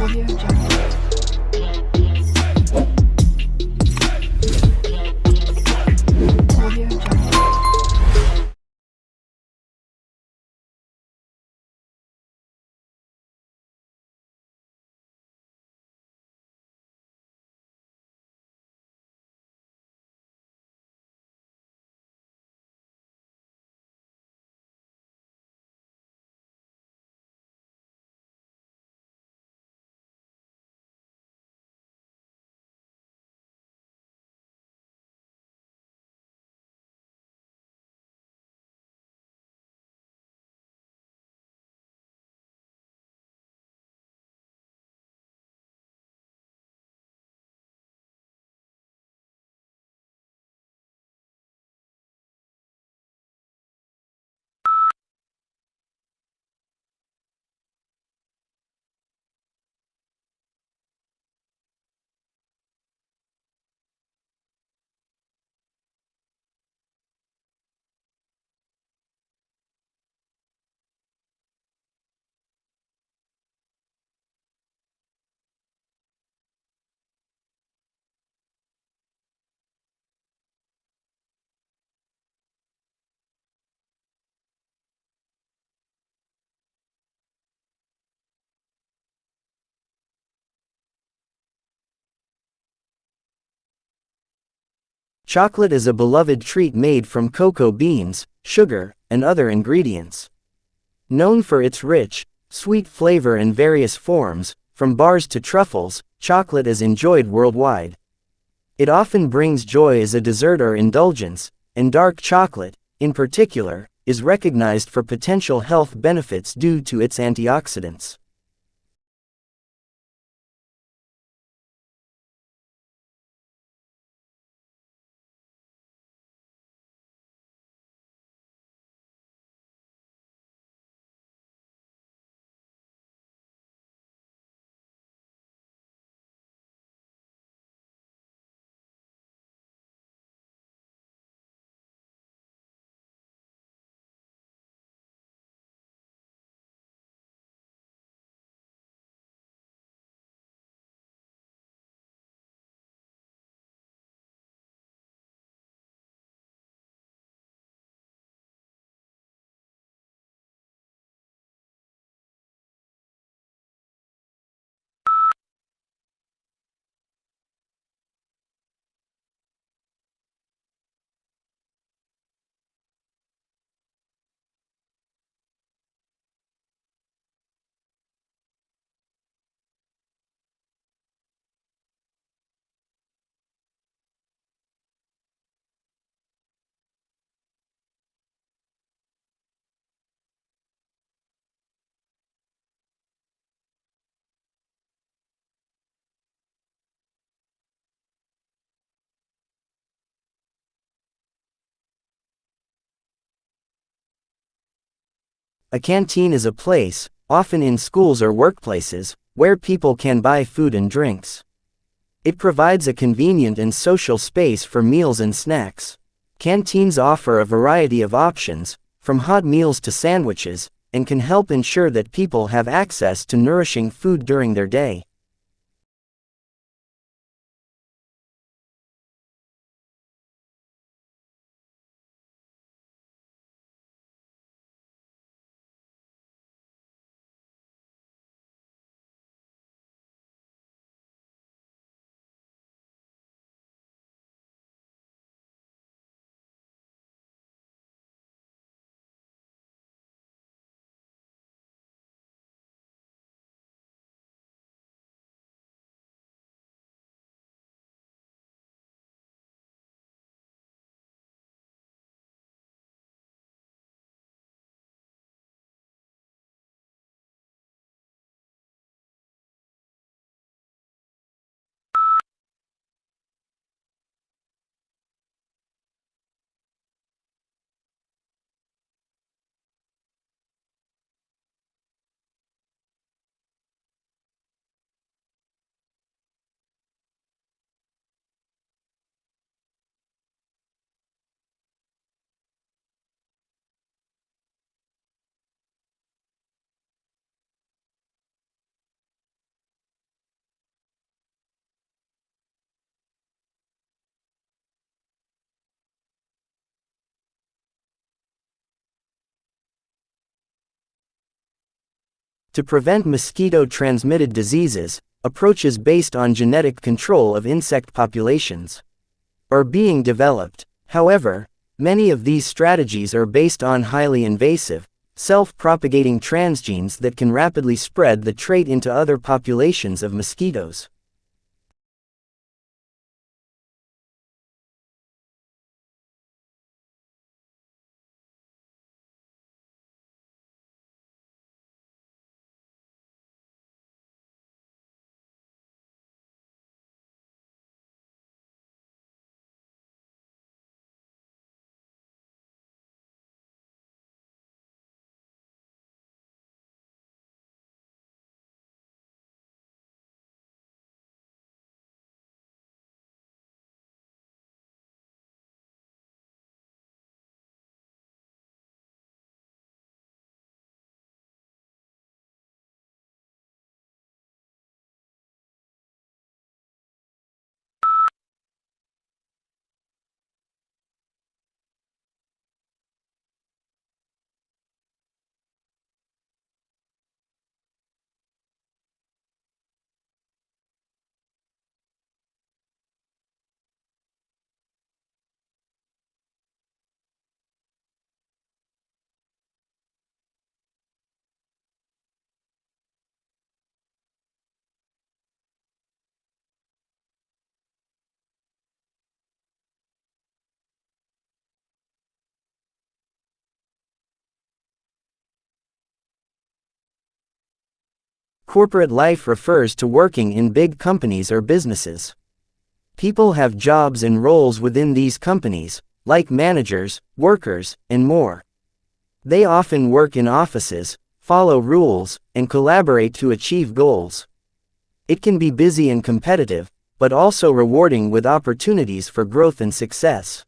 Audio Jungle. Audio Jungle. Chocolate is a beloved treat made from cocoa beans, sugar, and other ingredients. Known for its rich, sweet flavor in various forms, from bars to truffles, chocolate is enjoyed worldwide. It often brings joy as a dessert or indulgence, and dark chocolate, in particular, is recognized for potential health benefits due to its antioxidants. A canteen is a place, often in schools or workplaces, where people can buy food and drinks. It provides a convenient and social space for meals and snacks. Canteens offer a variety of options, from hot meals to sandwiches, and can help ensure that people have access to nourishing food during their day. To prevent mosquito-transmitted diseases, approaches based on genetic control of insect populations are being developed. However, many of these strategies are based on highly invasive, self-propagating transgenes that can rapidly spread the trait into other populations of mosquitoes. Corporate life refers to working in big companies or businesses. People have jobs and roles within these companies, like managers, workers, and more. They often work in offices, follow rules, and collaborate to achieve goals. It can be busy and competitive, but also rewarding with opportunities for growth and success.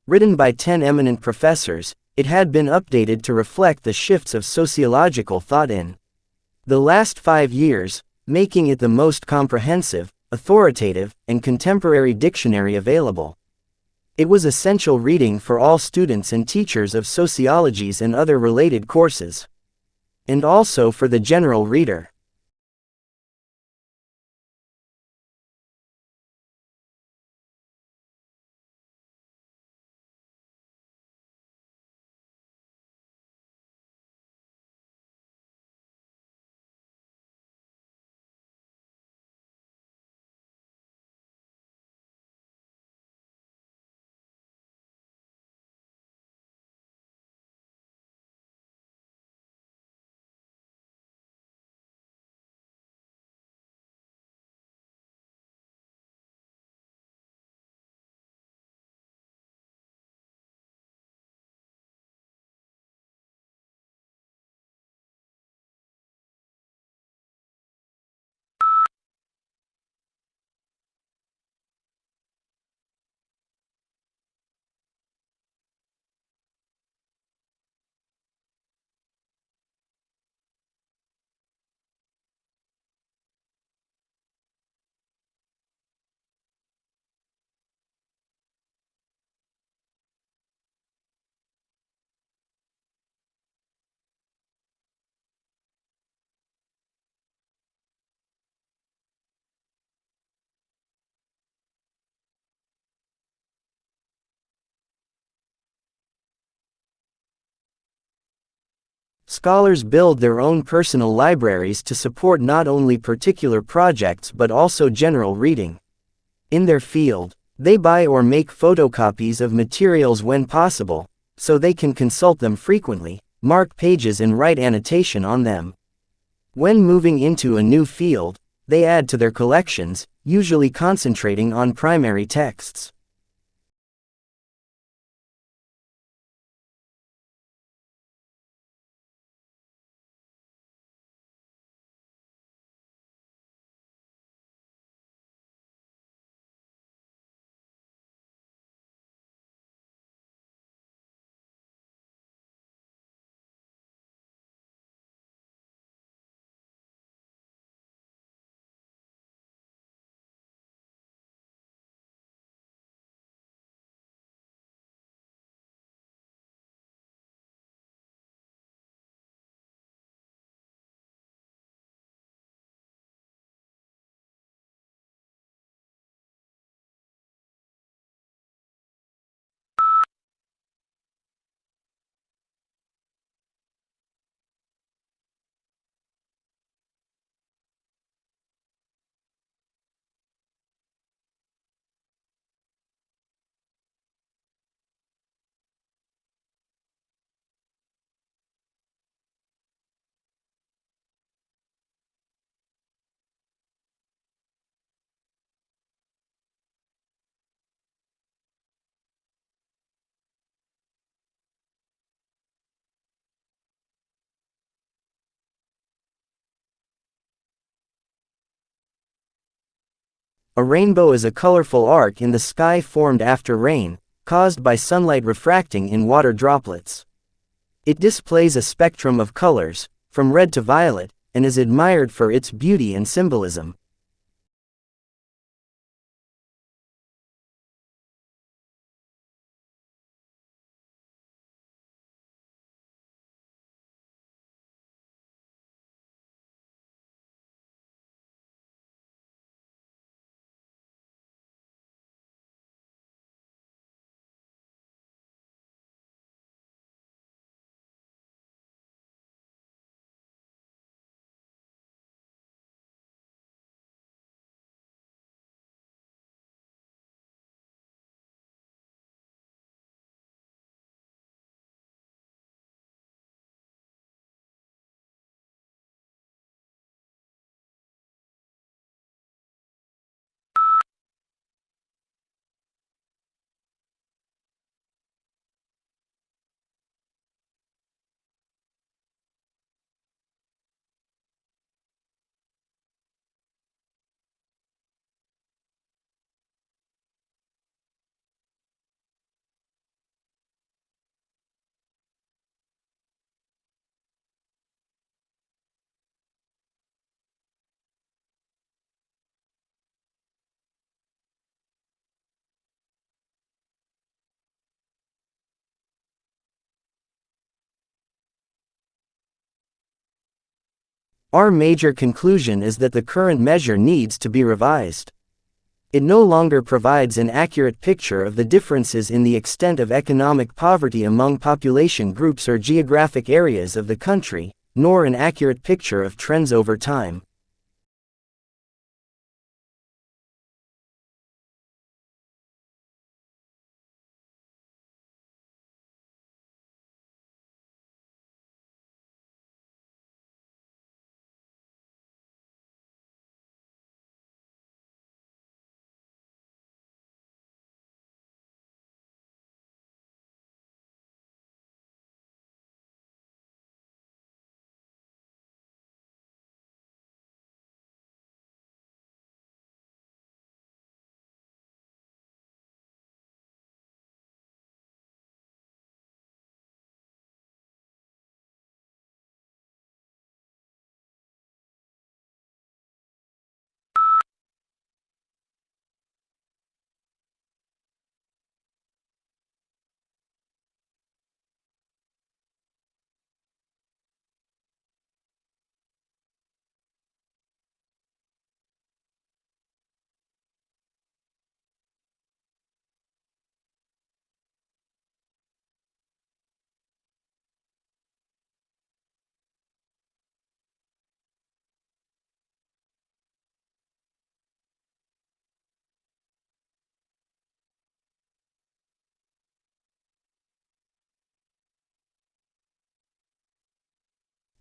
Written by 10 eminent professors, it had been updated to reflect the shifts of sociological thought in the last 5 years, making it the most comprehensive, authoritative, and contemporary dictionary available. It was essential reading for all students and teachers of sociologies and other related courses, and also for the general reader. Scholars build their own personal libraries to support not only particular projects but also general reading. In their field, they buy or make photocopies of materials when possible, so they can consult them frequently, mark pages and write annotation on them. When moving into a new field, they add to their collections, usually concentrating on primary texts. A rainbow is a colorful arc in the sky formed after rain, caused by sunlight refracting in water droplets. It displays a spectrum of colors, from red to violet, and is admired for its beauty and symbolism. Our major conclusion is that the current measure needs to be revised. It no longer provides an accurate picture of the differences in the extent of economic poverty among population groups or geographic areas of the country, nor an accurate picture of trends over time.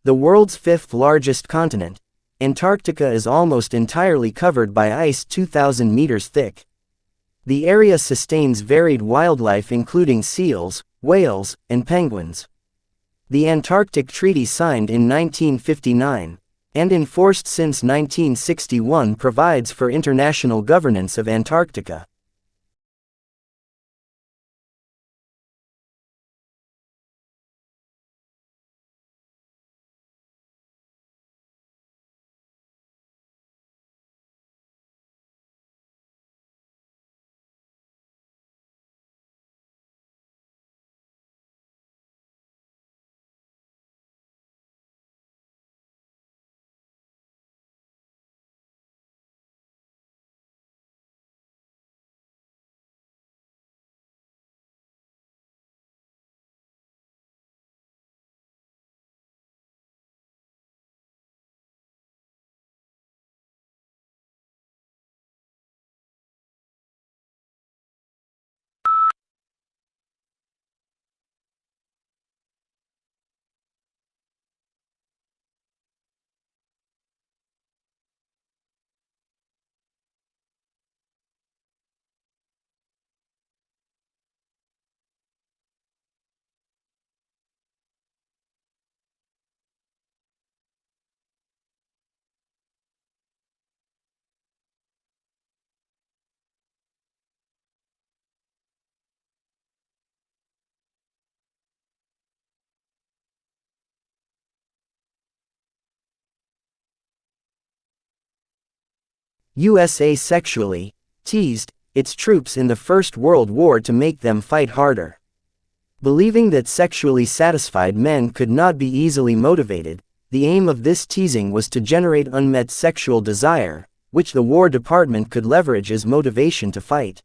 The world's fifth largest continent, Antarctica is almost entirely covered by ice 2,000 meters thick. The area sustains varied wildlife including seals, whales, and penguins. The Antarctic Treaty signed in 1959, and enforced since 1961 provides for international governance of Antarctica. USA sexually teased its troops in the First World War to make them fight harder. Believing that sexually satisfied men could not be easily motivated, the aim of this teasing was to generate unmet sexual desire, which the War Department could leverage as motivation to fight.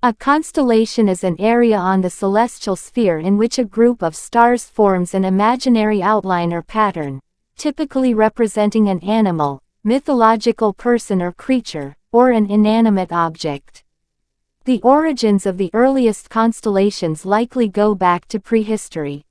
A constellation is an area on the celestial sphere in which a group of stars forms an imaginary outline or pattern, typically representing an animal, mythological person or creature, or an inanimate object. The origins of the earliest constellations likely go back to prehistory.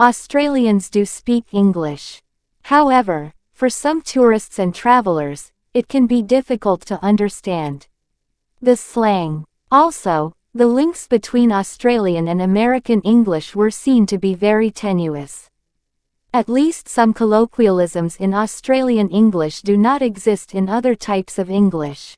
Australians do speak English. However, for some tourists and travelers, it can be difficult to understand the slang. Also, the links between Australian and American English were seen to be very tenuous. At least some colloquialisms in Australian English do not exist in other types of English.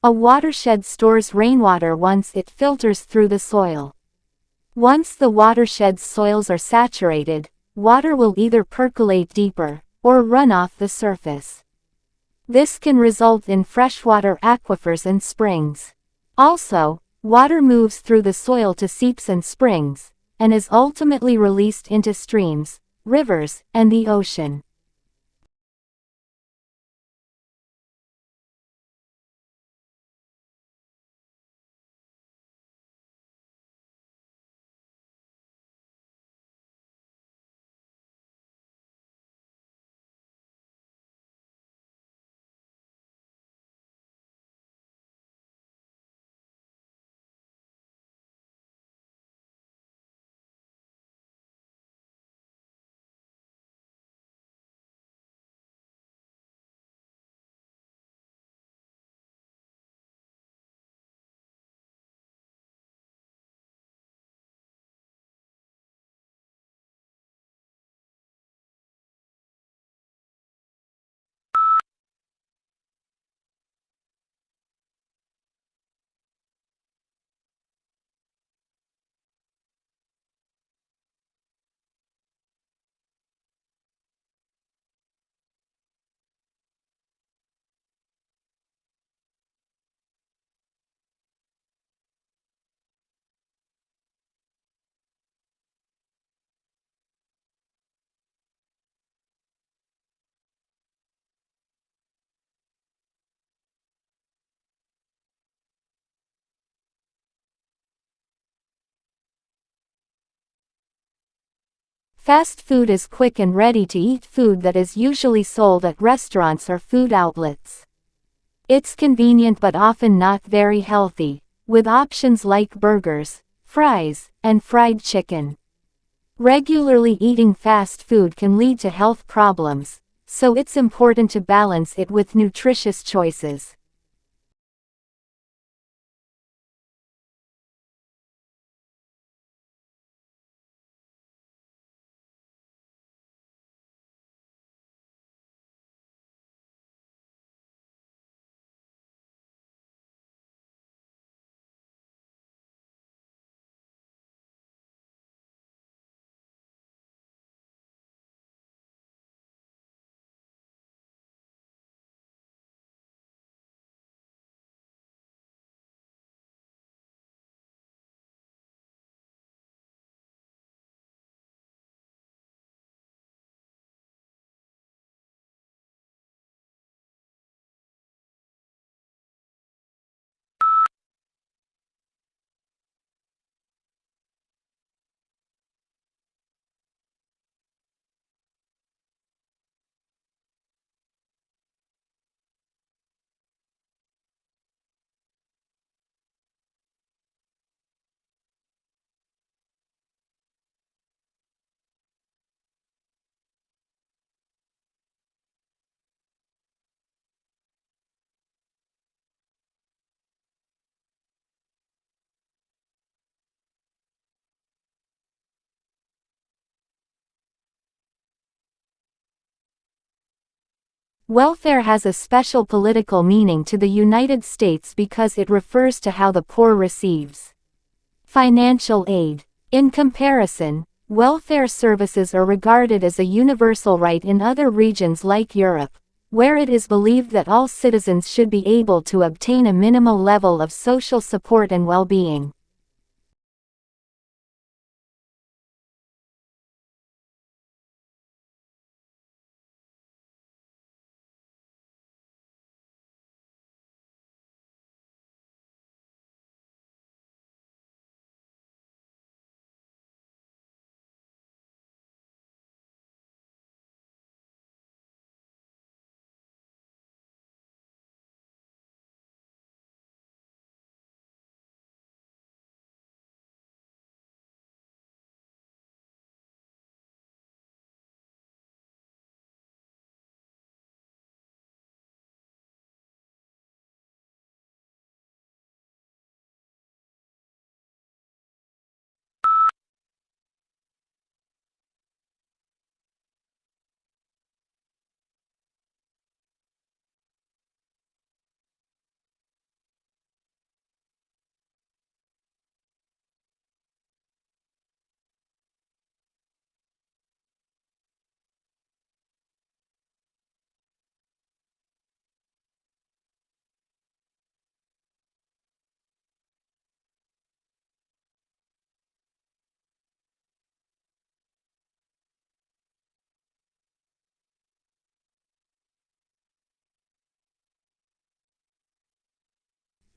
A watershed stores rainwater once it filters through the soil. Once the watershed's soils are saturated, water will either percolate deeper, or run off the surface. This can result in freshwater aquifers and springs. Also, water moves through the soil to seeps and springs, and is ultimately released into streams, rivers, and the ocean. Fast food is quick and ready-to-eat food that is usually sold at restaurants or food outlets. It's convenient but often not very healthy, with options like burgers, fries, and fried chicken. Regularly eating fast food can lead to health problems, so it's important to balance it with nutritious choices. Welfare has a special political meaning to the United States because it refers to how the poor receives financial aid. In comparison, welfare services are regarded as a universal right in other regions like Europe, where it is believed that all citizens should be able to obtain a minimal level of social support and well-being.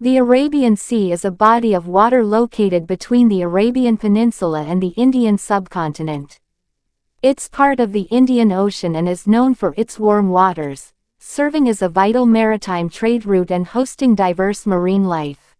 The Arabian Sea is a body of water located between the Arabian Peninsula and the Indian subcontinent. It's part of the Indian Ocean and is known for its warm waters, serving as a vital maritime trade route and hosting diverse marine life.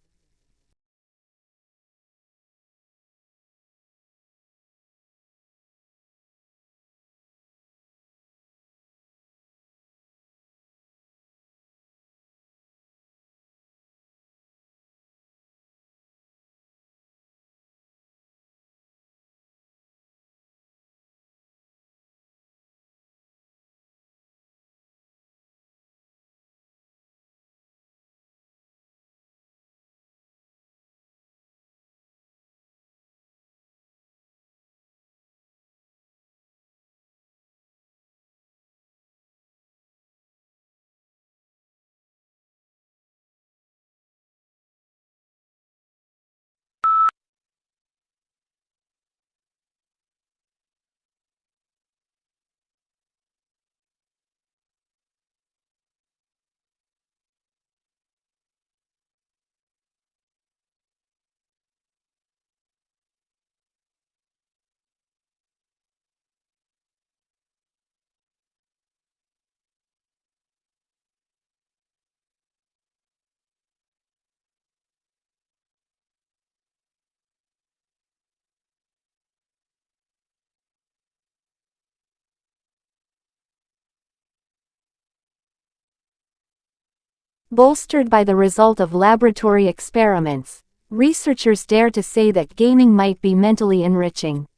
Bolstered by the result of laboratory experiments, researchers dare to say that gaming might be mentally enriching.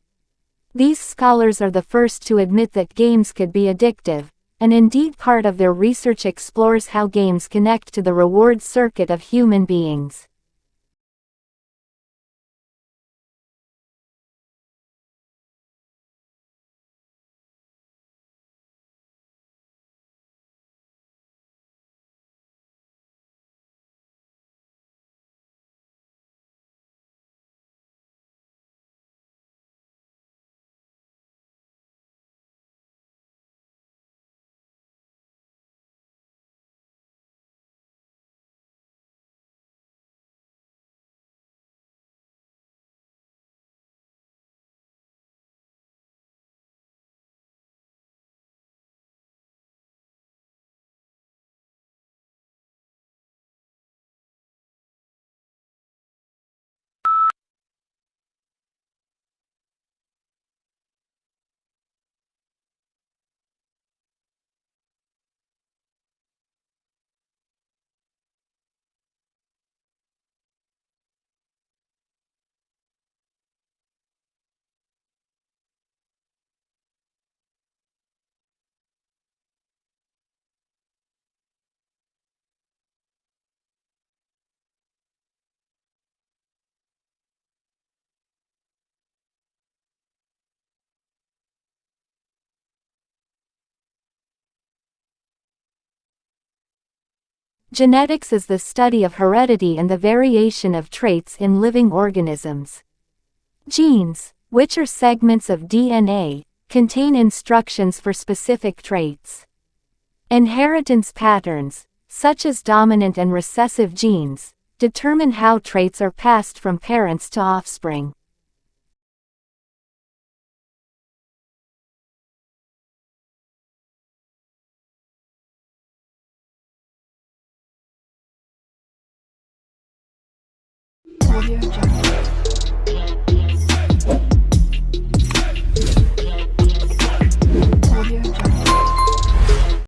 These scholars are the first to admit that games could be addictive, and indeed part of their research explores how games connect to the reward circuit of human beings. Genetics is the study of heredity and the variation of traits in living organisms. Genes, which are segments of DNA, contain instructions for specific traits. Inheritance patterns, such as dominant and recessive genes, determine how traits are passed from parents to offspring. Audio Jungle.